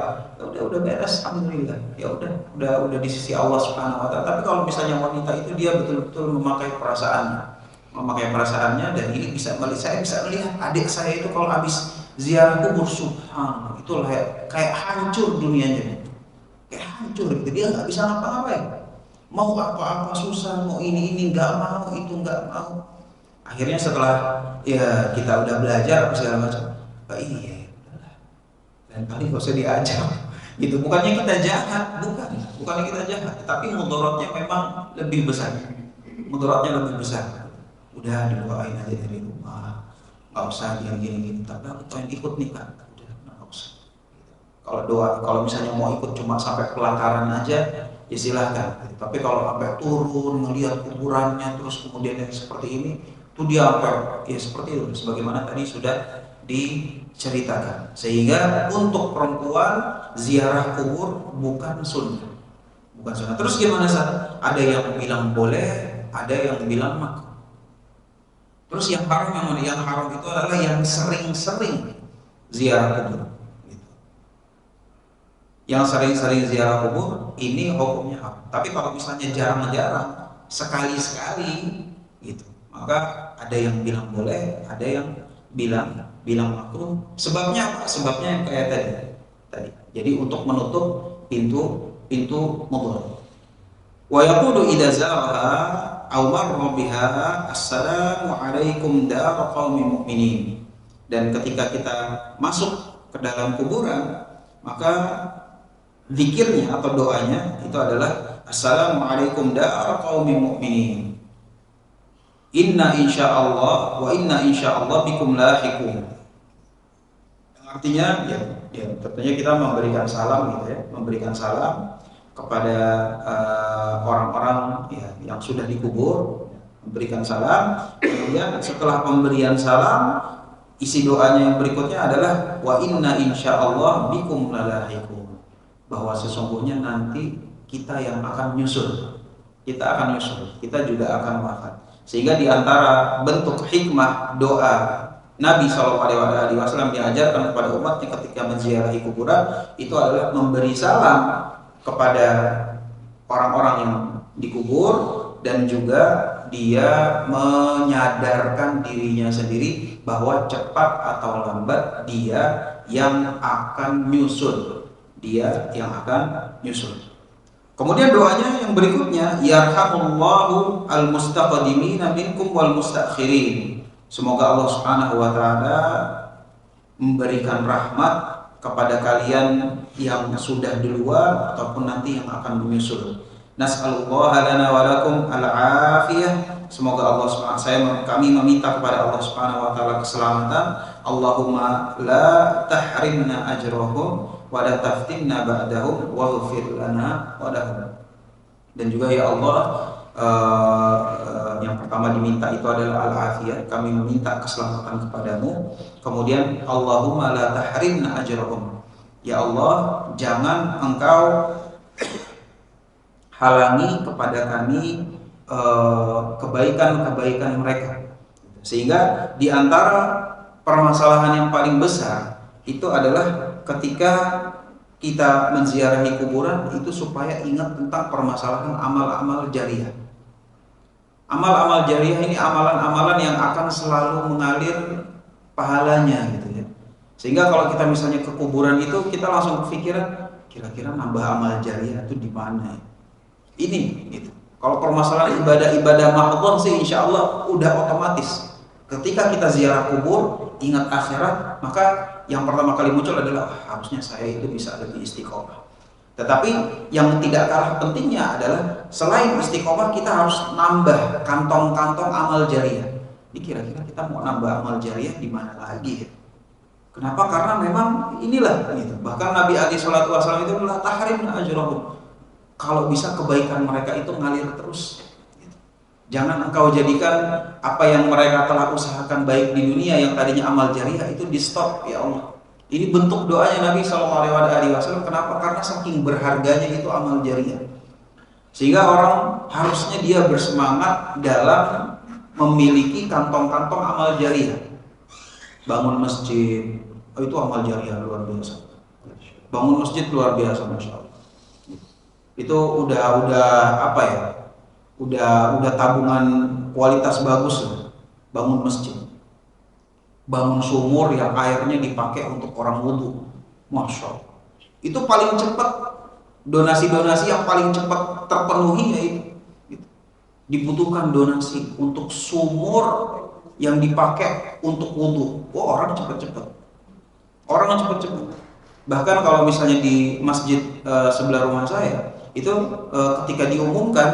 udah beres alhamdulillah, ya udah di sisi Allah Subhanahu wa taala. Tapi kalau misalnya wanita itu dia betul-betul memakai perasaannya, dan ini saya bisa melihat adik saya itu kalau habis ziarah kubur, subhanallah, itu kayak hancur dunianya, kayak hancur gitu. Dia nggak bisa ngapa-ngapain, mau apa-apa susah, mau ini nggak mau, itu nggak mau. Akhirnya setelah ya kita udah belajar apa segala macam, iya udahlah, dan paling gak usah diajak, Gitu, bukannya kita jahat, bukannya kita jahat, tapi mudaratnya memang lebih besar. Mudaratnya lebih besar. Udah didoain aja dari rumah, nggak usah gini-gini. Tapi aku pengen ikut nikah, udah nggak usah. Kalau doa, kalau misalnya mau ikut cuma sampai pelataran aja, ya silahkan. Tapi kalau sampai turun ngelihat kuburannya terus kemudian yang seperti ini, itu dia sampai ya seperti itu. Sebagaimana tadi sudah diceritakan. Sehingga untuk perempuan ziarah kubur bukan sunnah, bukan sunnah. Terus gimana sih? Ada yang bilang boleh, ada yang bilang makruh. Terus yang haram itu adalah yang sering-sering ziarah kubur. Yang sering-sering ziarah kubur ini hukumnya apa? Tapi kalau misalnya jarang-jarang, sekali-sekali gitu, maka ada yang bilang boleh, ada yang bilang makruh. Sebabnya apa? Sebabnya yang kayak tadi. Jadi untuk menutup pintu mudhar. Wa yaqulu idza zaraha aw marra biha assalamu alaikum dar qaumil mu'minin. Dan ketika kita masuk ke dalam kuburan, maka zikirnya atau doanya itu adalah assalamualaikum dar qaumil mu'minin. Inna insyaallah wa inna insyaallah bikum lahiqun. Artinya ya tentunya kita memberikan salam gitu ya, memberikan salam kepada orang-orang ya, yang sudah dikubur, memberikan salam. Kemudian setelah pemberian salam, isi doanya yang berikutnya adalah wa inna insyaallah bikum lahiqun, bahwa sesungguhnya nanti kita yang akan nyusul, kita juga akan wafat. Sehingga di antara bentuk hikmah doa Nabi SAW diajarkan kepada umatnya ketika menziarahi kuburan itu adalah memberi salam kepada orang-orang yang dikubur, dan juga dia menyadarkan dirinya sendiri bahwa cepat atau lambat dia yang akan nyusul, Kemudian doanya yang berikutnya, yarhamullahu al-mustaqdimina minkum wal mustakhirin. Semoga Allah Subhanahu wa taala memberikan rahmat kepada kalian yang sudah duluan ataupun nanti yang akan menyusul. Nas'alullaha lana wa lakum al-afiyah. Semoga Allah kami meminta kepada Allah Subhanahu wa taala keselamatan. Allahumma la tahrimna ajrahum wa la taftinna ba'dahum waghfir lana wa lahum. Dan juga ya Allah, yang pertama diminta itu adalah al-afiyah, kami meminta keselamatan kepadamu. Kemudian Allahumma la tahrimna ajrahum, ya Allah jangan engkau halangi kepada kami kebaikan-kebaikan mereka. Sehingga di antara permasalahan yang paling besar itu adalah ketika kita menziarahi kuburan itu supaya ingat tentang permasalahan amal-amal jariah. Amal-amal jariah ini amalan-amalan yang akan selalu mengalir pahalanya gitu ya. Sehingga kalau kita misalnya ke kuburan itu kita langsung kepikiran kira-kira nambah amal jariah itu di mana ya? Ini gitu. Kalau permasalahan ibadah-ibadah mahdhah sih insya Allah udah otomatis. Ketika kita ziarah kubur, ingat akhirat, maka yang pertama kali muncul adalah harusnya saya itu bisa lebih istiqomah. Tetapi yang tidak kalah pentingnya adalah selain istiqomah kita harus nambah kantong-kantong amal jariah. Ini kira-kira kita mau nambah amal jariah di mana lagi ya? Kenapa? Karena memang inilah gitu. Bahkan Nabi SAW itu adalah tahrimna ajrahum. Kalau bisa kebaikan mereka itu ngalir terus. Jangan engkau jadikan apa yang mereka telah usahakan baik di dunia yang tadinya amal jariah itu di stop ya Allah. Ini bentuk doanya Nabi SAW. Kenapa? Karena saking berharganya itu amal jariah. Sehingga orang harusnya dia bersemangat dalam memiliki kantong-kantong amal jariah. Bangun masjid, itu amal jariah luar biasa. Bangun masjid luar biasa, masya Allah. Itu udah apa ya? Udah tabungan kualitas bagus lah. Bangun masjid, bangun sumur yang airnya dipakai untuk orang wudhu, masya Allah. Itu paling cepat, donasi-donasi yang paling cepat terpenuhi yaitu dibutuhkan donasi untuk sumur yang dipakai untuk wudhu. Wah, orang cepet-cepet. Bahkan kalau misalnya di masjid sebelah rumah saya itu ketika diumumkan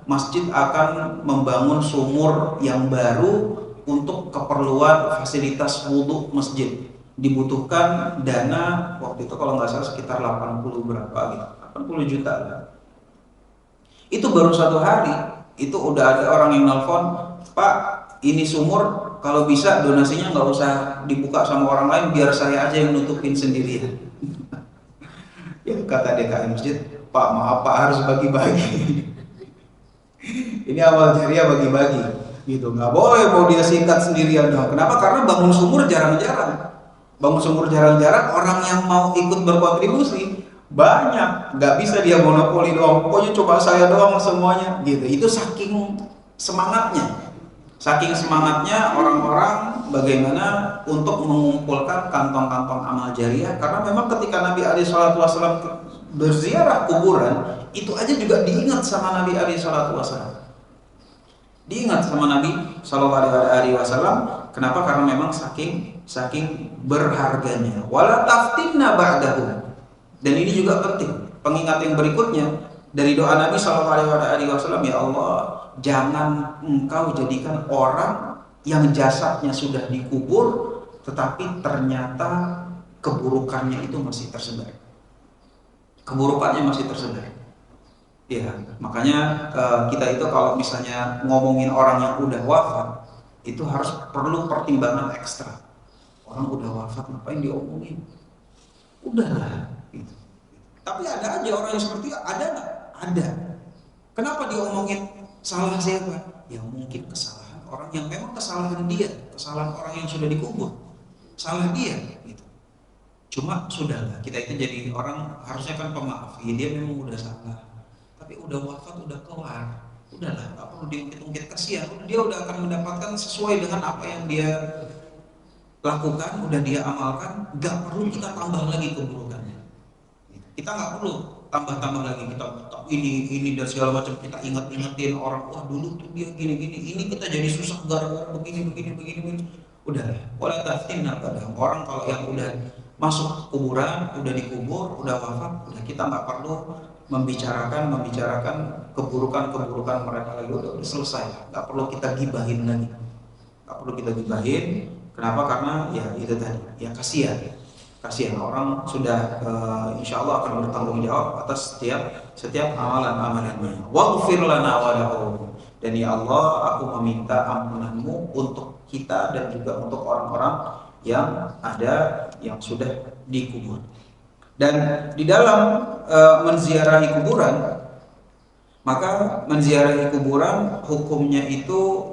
masjid akan membangun sumur yang baru untuk keperluan fasilitas wudhu masjid, dibutuhkan dana waktu itu kalau nggak salah sekitar 80 berapa gitu, 80 juta lah. Itu baru 1 hari itu udah ada orang yang nelfon, Pak ini sumur kalau bisa donasinya nggak usah dibuka sama orang lain, biar saya aja yang nutupin sendirian. Ya kata DKM masjid, Pak maaf Pak harus bagi-bagi. Ini awal jariah bagi-bagi, gitu. Nggak boleh mau dia singkat sendirian dong. Kenapa? Karena bangun sumur jarang-jarang. Bangun sumur jarang-jarang, orang yang mau ikut berkontribusi banyak. Nggak bisa dia monopoli doang. Pokoknya coba saya doang semuanya, gitu. Itu saking semangatnya. Saking semangatnya orang-orang bagaimana untuk mengumpulkan kantong-kantong amal jariah, karena memang ketika Nabi SAW berziarah kuburan, itu aja juga diingat sama Nabi SAW. Diingat sama Nabi SAW. Kenapa? Karena memang saking berharganya. Wala taftinna ba'dahu. Dan ini juga penting. Pengingat yang berikutnya dari doa Nabi SAW, ya Allah, jangan engkau jadikan orang yang jasadnya sudah dikubur tetapi ternyata keburukannya itu masih tersebar. Keburukannya masih tersebar. Ya, makanya kita itu kalau misalnya ngomongin orang yang udah wafat itu harus perlu pertimbangan ekstra. Orang udah wafat ngapain diomongin? Udahlah gitu. Tapi ada aja orang yang seperti itu, ada nggak? Ada. Kenapa diomongin? Salah siapa? Ya mungkin kesalahan orang yang memang kesalahan dia, kesalahan orang yang sudah dikubur, salah dia gitu. Cuma sudahlah, kita itu jadi orang harusnya kan pemaaf. Ya, dia memang udah salah, tapi udah wafat, udah kelar, udahlah, nggak perlu diungkit-ungkit, kasihan. Dia udah akan mendapatkan sesuai dengan apa yang dia lakukan, udah dia amalkan. Nggak perlu kita tambah lagi keburukannya. Kita nggak perlu tambah-tambah lagi, kita ini dan segala macam, kita ingat-ingetin orang, wah dulu tuh dia gini-gini, ini kita jadi susah gara-gara begini. Udah, wala taftinna pada orang kalau yang udah masuk kuburan, udah dikubur, udah wafat, udah kita nggak perlu membicarakan keburukan mereka lagi, udah selesai, nggak perlu kita gibahin lagi, nggak perlu kita gibahin. Kenapa? Karena ya itu tadi, ya kasihan orang sudah insya Allah akan bertanggung jawab atas setiap amalan-amalannya. Waghfir lana wa lahum. Dan ya Allah, aku meminta ampunanmu untuk kita dan juga untuk orang-orang yang ada yang sudah dikubur. Dan di dalam menziarahi kuburan, maka menziarahi kuburan hukumnya itu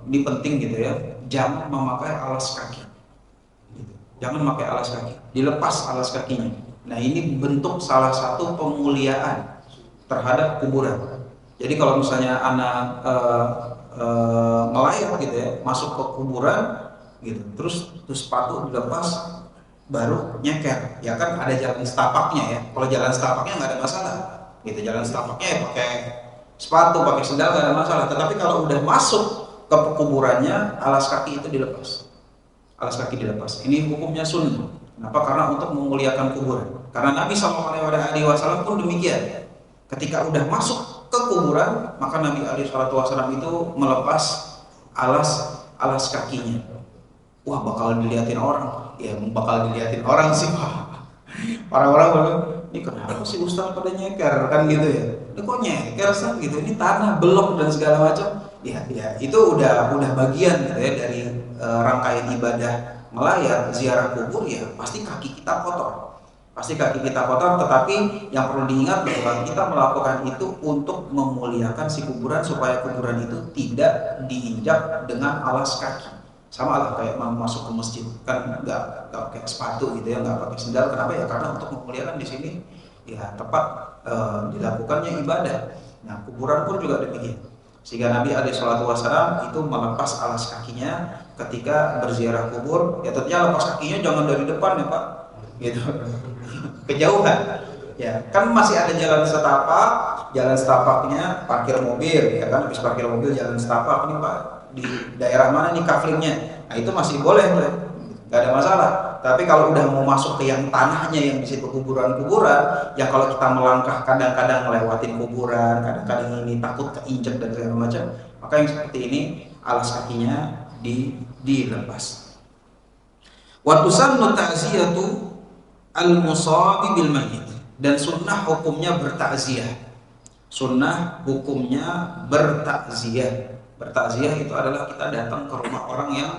ini penting gitu ya, jangan memakai alas kaki. Jangan pakai alas kaki, dilepas alas kakinya. Nah ini bentuk salah satu pemuliaan terhadap kuburan. Jadi kalau misalnya anak ngelayat gitu ya, masuk ke kuburan gitu, terus sepatu dilepas, baru nyeker. Ya kan ada jalan setapaknya ya. Kalau jalan setapaknya nggak ada masalah. Gitu, jalan setapaknya ya pakai sepatu, pakai sendal nggak ada masalah. Tetapi kalau udah masuk ke kuburannya, alas kaki itu dilepas. Alas kaki dilepas. Ini hukumnya sunnah. Kenapa? Karena untuk memuliakan kuburan. Karena Nabi SAW pun demikian. Ketika udah masuk ke kuburan, maka Nabi SAW itu melepas alas kakinya. Wah, bakal dilihatin orang. Ya, bakal dilihatin orang sih, Pak. Para orang bilang, ini kenapa sih Ustaz pada nyeker kan gitu ya? Ini kok nyeker sih gitu? Ini tanah belok dan segala macam. Ya, itu udah bagian gitu ya dari rangkaian ibadah melayat, ziarah kubur, ya pasti kaki kita kotor. Pasti kaki kita kotor, tetapi yang perlu diingat bahwa kita melakukan itu untuk memuliakan si kuburan supaya kuburan itu tidak diinjak dengan alas kaki. Sama lah kayak mau masuk ke masjid, kan nggak pakai sepatu gitu ya, nggak pakai sendal. Kenapa ya? Karena untuk memuliakan di sini ya tempat dilakukannya ibadah. Nah, kuburan pun juga demikian. Sehingga Nabi SAW itu melepas alas kakinya ketika berziarah kubur. Ya tentunya lepas kakinya jangan dari depan ya Pak, gitu, kejauhan. Ya kan masih ada jalan setapaknya parkir mobil, ya kan, habis parkir mobil jalan setapak nih Pak, di daerah mana nih kaflingnya. Nah itu masih boleh, nggak ada masalah. Tapi kalau udah mau masuk ke yang tanahnya yang di situ kuburan-kuburan, yang kalau kita melangkah kadang-kadang ngelewatin kuburan, kadang-kadang ini takut keinjak dan segala macam, maka yang seperti ini alas kakinya dilepas. Wa tusannu ta'ziyatu al-musabi bil mayyit, dan sunnah hukumnya bertakziah. Sunnah hukumnya bertakziah. Bertakziah itu adalah kita datang ke rumah orang yang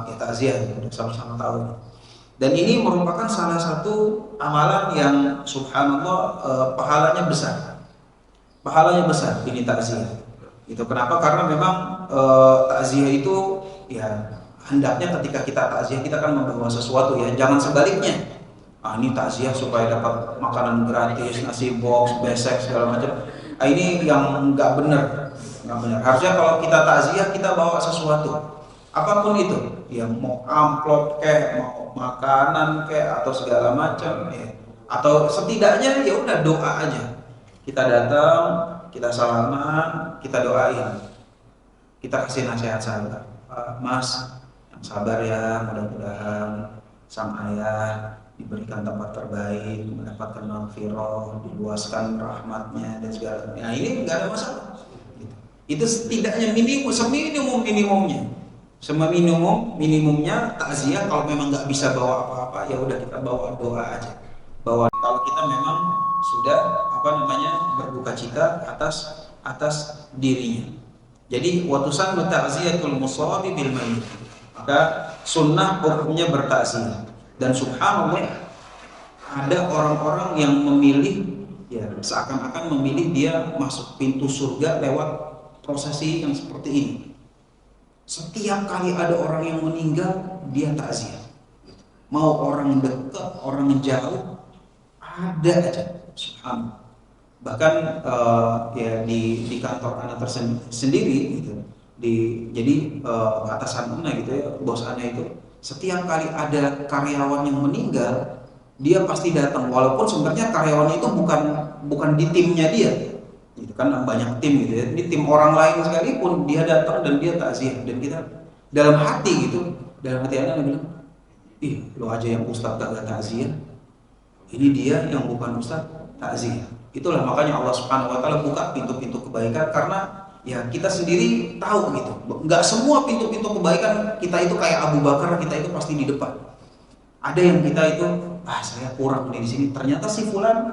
ya takziah, sama-sama tahu. Dan ini merupakan salah satu amalan yang subhanallah pahalanya besar. Pahalanya besar ini takziah. Itu kenapa? Karena memang takziah itu ya hendaknya ketika kita takziah kita kan membawa sesuatu ya, jangan sebaliknya. Ini takziah supaya dapat makanan gratis, nasi box, besek segala macam. Ini yang nggak benar, nggak benar. Harusnya kalau kita takziah kita bawa sesuatu, apapun itu, ya mau amplop kayak, mau makanan kayak, atau segala macam, ya. Atau setidaknya ya udah doa aja. Kita datang, kita salaman, kita doain, kita kasih nasihat sabar, Mas, yang sabar ya, mudah-mudahan sang ayah diberikan tempat terbaik, mendapatkan maghfirah, diluaskan rahmatnya dan segala. Nah ini nggak ada masalah. Itu setidaknya minimumnya. Minimumnya takziah. Kalau memang nggak bisa bawa apa-apa, ya udah kita bawa doa aja. Bawa kalau kita memang sudah berduka cita atas dirinya. Jadi watusan ta'ziyatul musabi bil mayyit. Maka sunnah hukumnya bertakziah. Dan subhanallah ada orang-orang yang memilih ya seakan-akan memilih dia masuk pintu surga lewat prosesi yang seperti ini. Setiap kali ada orang yang meninggal dia takziah. Mau orang dekat, orang jauh, ada aja subhanallah. Bahkan ya di kantor anak tersendiri gitu. Jadi atasan Ana gitu ya, bos Ana itu setiap kali ada karyawan yang meninggal, dia pasti datang. Walaupun sebenarnya karyawannya itu bukan di timnya dia, itu kan banyak tim gitu ya. Di tim orang lain sekalipun dia datang dan dia takziah. Dan kita dalam hati Anda bilang, ih lo aja yang ustaz gak takziah, ini dia yang bukan ustaz takziah. Itulah makanya Allah Subhanahu Wa Taala buka pintu-pintu kebaikan karena ya kita sendiri tahu gitu, nggak semua pintu-pintu kebaikan kita itu kayak Abu Bakar, kita itu pasti di depan. Ada yang kita itu, saya kurang di sini. Ternyata si fulan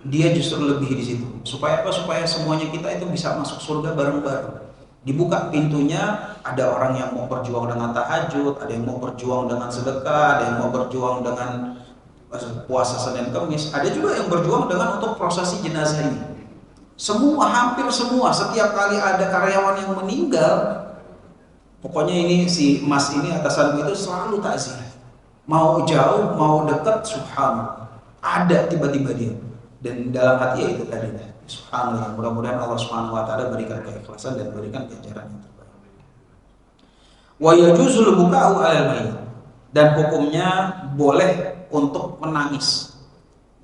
dia justru lebih di situ. Supaya apa? Supaya semuanya kita itu bisa masuk surga bareng-bareng. Dibuka pintunya, ada orang yang mau berjuang dengan tahajud, ada yang mau berjuang dengan sedekah, ada yang mau berjuang dengan puasa Senin Kamis, ada juga yang berjuang dengan untuk prosesi jenazah ini. Hampir semua, setiap kali ada karyawan yang meninggal, pokoknya ini si Mas ini atasanku itu selalu takziah. Mau jauh, mau dekat, subhanallah. Ada tiba-tiba dia. Dan dalam hati ya itu tadi. Subhanallah. Mudah-mudahan Allah Subhanahu Wa Taala berikan keikhlasan dan berikan ganjaran yang terbaik. Wa yajuzul buka'u 'alal mayyit. Dan hukumnya boleh untuk menangis.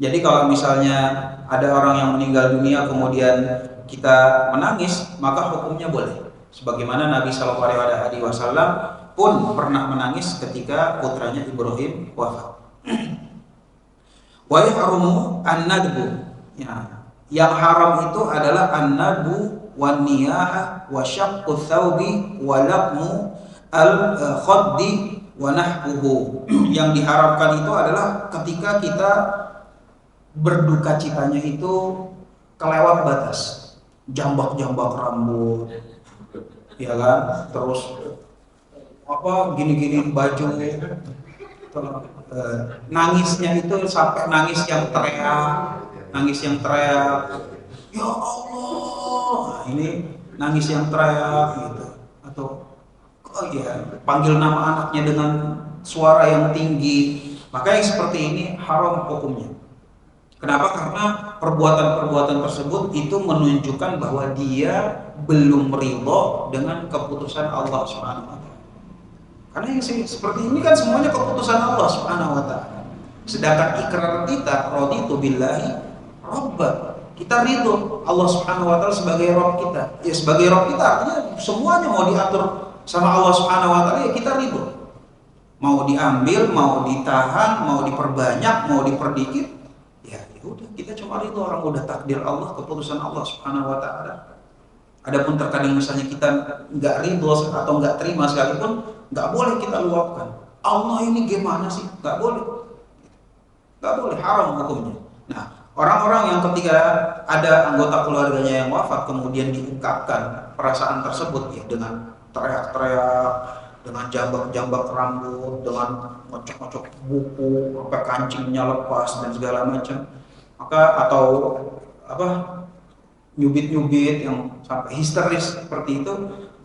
Jadi kalau misalnya ada orang yang meninggal dunia kemudian kita menangis, maka hukumnya boleh. Sebagaimana Nabi SAW pun pernah menangis ketika putranya Ibrahim wafat. Wa yahrumu an-nadbu. Ya, yang haram itu adalah an-nadbu wan niyaha wa syaqqu thawbi wa laqmu al-khaddi wa nahbuhu. Yang diharamkan itu adalah ketika kita berduka citanya itu kelewat batas, jambak-jambak rambut, ya kan, terus gini-gini baju, nangisnya itu sampai nangis yang teriak, ya Allah, ini nangis yang teriak gitu, atau panggil nama anaknya dengan suara yang tinggi, maka yang seperti ini haram hukumnya. Kenapa? Karena perbuatan-perbuatan tersebut itu menunjukkan bahwa dia belum ridho dengan keputusan Allah Subhanahu Wa Taala. Karena yang seperti ini kan semuanya keputusan Allah Subhanahu Wa Taala. Sedangkan ikrar kita, raditu billahi robba, kita ridho Allah Subhanahu Wa Taala sebagai Rabb kita. Ya sebagai Rabb kita artinya semuanya mau diatur sama Allah Subhanahu Wa Taala ya kita ridho. Mau diambil, mau ditahan, mau diperbanyak, mau diperdikit, ya udah kita cuma ridho, orang udah takdir Allah, keputusan Allah Subhanahu wa taala. Adapun terkadang misalnya kita nggak ridho atau nggak terima sekalipun, nggak boleh kita luapkan. Allah ini gimana sih? Nggak boleh, nggak boleh, haram hukumnya. Nah, orang-orang yang ketika ada anggota keluarganya yang wafat kemudian diungkapkan perasaan tersebut ya dengan teriak-teriak, dengan jambak-jambak rambut, dengan ngocok-ngocok buku, sampai kancingnya lepas dan segala macam, maka atau apa nyubit-nyubit yang sampai histeris seperti itu,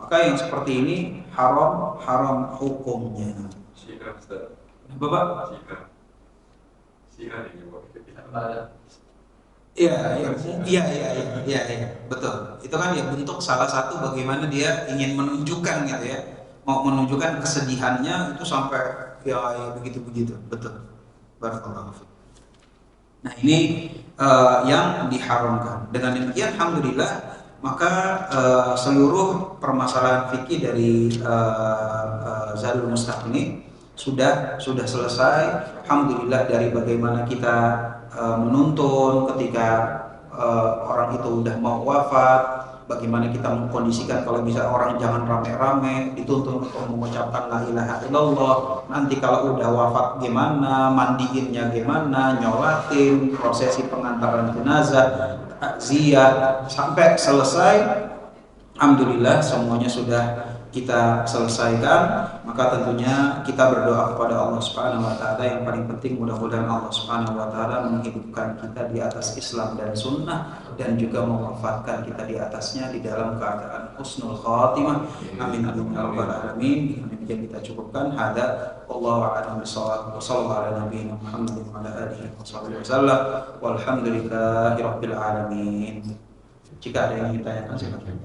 maka yang seperti ini haram hukumnya. Bapak? Iya, betul. Itu kan ya bentuk salah satu bagaimana dia ingin menunjukkan gitu ya, mau menunjukkan kesedihannya itu sampai ya begitu, betul. Barakallahu fiik. Nah ini yang diharamkan. Dengan demikian, alhamdulillah, maka seluruh permasalahan fikih dari Zadul Mustaqni sudah selesai. Alhamdulillah, dari bagaimana kita menuntun ketika orang itu udah mau wafat, bagaimana kita mengkondisikan kalau bisa orang jangan rame-rame, dituntun untuk mengucapkan la ilaha illallah. Nanti kalau udah wafat gimana, mandiinnya gimana, nyolatin, prosesi pengantaran jenazah, takziah sampai selesai. Alhamdulillah semuanya sudah kita selesaikan. Maka tentunya kita berdoa kepada Allah Subhanahu wa taala, yang paling penting mudah-mudahan Allah Subhanahu wa taala menghidupkan kita di atas Islam dan sunnah, dan juga mewafatkan kita di atasnya di dalam keadaan husnul khatimah. Amin amin ya rabbal alamin. Demikian kita cukupkan. Hada wallahu a'lam bishawab. Wassallallahu ala nabiyina Muhammadin wa ala alihi wasallam. Walhamdulillahi rabbil alamin. Jika ada yang ingin ditanyakan silakan.